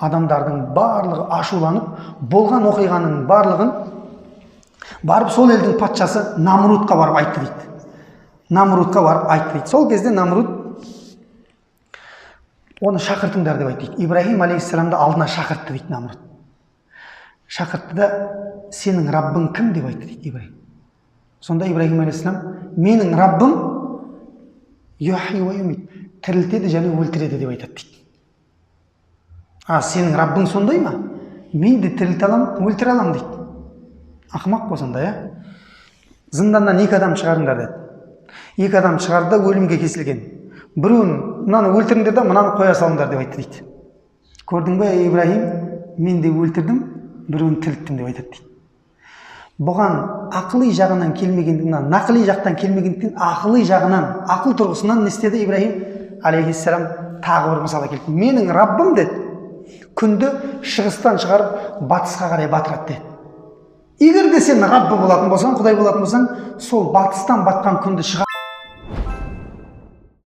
Адамдардың барлығы ашуланып, болған оқиғаның барлығын барып сол елдің патшасы Намрудқа барып айтты дейді. Намрудқа барып айтты дейді. Сол кезде Намруд оны шақыртыңдар деп айтты дейді. Ибраһим алейхиссаламды алдына шақыртты дейді Намруд. Шақыртты да сенің Раббың кім деп айтты дейді Ибраһим. Сонда Ибраһим алейхиссалам менің Раббым юхи ва юмит, тірілтеді және өлтіреді деп айтады дейді. Сенің Раббың сондай ма? Мен де тірілте аламын, өлтіре аламын дейді. Ақымақ болсанда, зынданнан 2 адам шығарыңдар деді. 2 адам шығарды да өлімге кесілген. Біреуін мынаны өлтіріңдер да мынаны қоя салыңдар деп айтты дейді. Көрдің бе Ибраһим, мен де өлтірдім, біреуін тірілттім деп айтады дейді. Бұған ақылы жағынан келмегендігінен, нақли жақтан келмегендіктен, ақылы жағынан, ақыл тұрғысынан не істеді Ибраһим алейхиссалам тағы бір мысал келтірді. Менің Раббым деді, күнді шығыстан шығарып батысқа қарай батырады деді. Егер де сен Раббы болатын болсаң, Құдай болатын болсаң, сол батыстан батқан күнді шығар